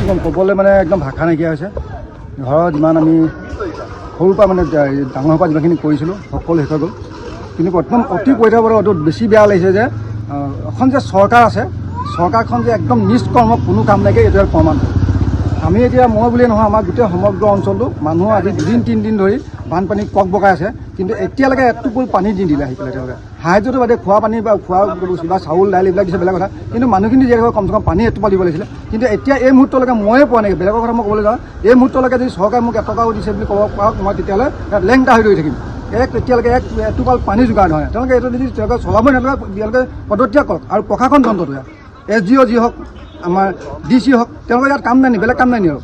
একদম ক'বলৈ মানে একদম ভাষা নাইকিয়া হৈছে। ঘৰত যিমান আমি সৰুৰ পৰা মানে ডাঙৰ পৰা যিমানখিনি কৰিছিলোঁ সকলো শেষ হৈ গ'ল। কিন্তু একদম অতি কৈ থাকিবলৈ অতি বেছি বেয়া লাগিছে যে এখন যে চৰকাৰ আছে, চৰকাৰখন যে একদম নিষ্কৰ্ম কোনো কাম নাইকিয়া, এইটো প্ৰমাণ। আমি এতিয়া মই বুলিয়ে নহয়, আমাৰ গোটেই সমগ্ৰ অঞ্চলটো মানুহ আজি 2-3 দিন ধৰি বানপানী কক বগাই আছে, কিন্তু এতিয়ালৈকে এটোপোল পানী দি দিলে আহি পেলাই তেওঁলোকে। সাহায্যটো বাদে খোৱা পানী বা খোৱা কিবা চাউল দাইল এইবিলাক দিছে বেলেগ কথা, কিন্তু মানুহখিনি জীয়াই থাকিব কমচে কম পানী এটোপা দিব লাগিছিলে। কিন্তু এতিয়া এই মুহূৰ্তলৈকে ময়ে পোৱা নাই। বেলেগৰ কথা মই ক'বলৈ যাওঁ, এই মুহূৰ্তলৈকে যদি চৰকাৰে মোক এটকাও দিছে বুলি ক'ব পাৰক, মই তেতিয়াহ'লে ইয়াত লেংটা হৈ ৰৈ থাকিম। এতিয়ালৈকে এটোপাল পানী যোগাৰ নহয়। তেওঁলোকে এইটো যদি তেওঁলোকে চলাবই নলয়, তেওঁলোকে পদত্যাগ কৰক। আৰু প্ৰশাসন তন্ত্ৰটো SDO যি হওক, আমাৰ DC হওক, তেওঁলোকে ইয়াত কাম নাই নি, বেলেগ কাম নাই নি আৰু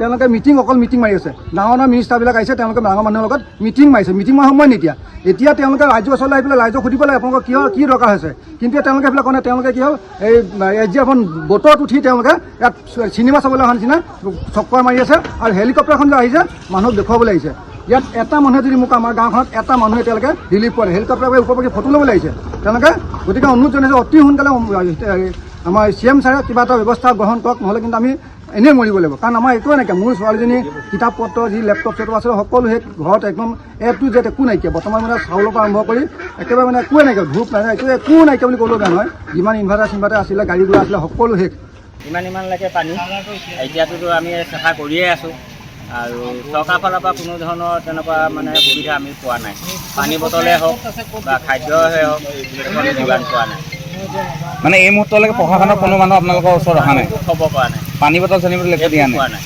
তেওঁলোকে অকল মিটিং মাৰি আছে। ডাঙৰ মিনিষ্টাৰবিলাক আহিছে, তেওঁলোকে ডাঙৰ মানুহৰ লগত মিটিং মাৰিছে। মিটিং মাৰা সময় নিতিয়া এতিয়া তেওঁলোকে ৰাজ্য ওচৰলৈ আহি পেলাই ৰাইজক সুধিব লাগে আপোনালোকৰ কি দৰকাৰ হৈছে। কিন্তু তেওঁলোকে এইবিলাক কোৱা নাই। তেওঁলোকে কি হ'ল, এই এখন বটত উঠি তেওঁলোকে ইয়াত চিনেমা চাবলৈ অহা নিচিনা চক্কৰ মাৰি আছে। আৰু হেলিকপ্টাৰখন যে আহিছে মানুহক দেখুৱাবলৈ আহিছে। ইয়াত এটা মানুহে যদি মোক আমাৰ গাঁওখনত এটা মানুহে এতিয়ালৈকে ৰিলিফ পোৱা নাই। হেলিকপ্টাৰৰ ওপৰৰ পৰা ফটো ল'বলৈ আহিছে তেওঁলোকে। গতিকে অনুৰোধ জনাইছোঁ অতি সোনকালে আমাৰ CM ছাৰে কিবা এটা ব্যৱস্থা গ্ৰহণ কৰক, নহ'লে কিন্তু আমি এনেই মৰিব লাগিব। কাৰণ আমাৰ একোৱে নাইকিয়া। মোৰ ছোৱালীজনী কিতাপ পত্ৰ যি লেপটপ চেপটপ আছে সকলো সেই ঘৰত একদম A to Z একো নাইকিয়া। বৰ্তমান মানে চাউলৰ পৰা আৰম্ভ কৰি একেবাৰে মানে একোৱে নাইকিয়া, ধূপ নাই, একো নাইকিয়া বুলি ক'লেও বেয়া নহয়। যিমান ইনভাৰ্টাৰ আছিলে, গাড়ী ঘোঁৰা আছিলে, সকলো শেষ। ইমানলৈকে পানী। এতিয়াতো আমি চাফা কৰিয়ে আছোঁ, আৰু চৰকাৰৰ ফালৰ পৰা কোনো ধৰণৰ তেনেকুৱা মানে সুবিধা আমি পোৱা নাই। পানী বটলে হওক বা খাদ্যই হওক, আমি যোগান পোৱা নাই। মানে এই মুহূৰ্তলৈকে প্ৰশাসনৰ কোনো মানুহ আপোনালোকৰ ওচৰত অহা নাই, খবৰ পোৱা নাই, পানী বটল চানী বটল একো দিয়া নাই।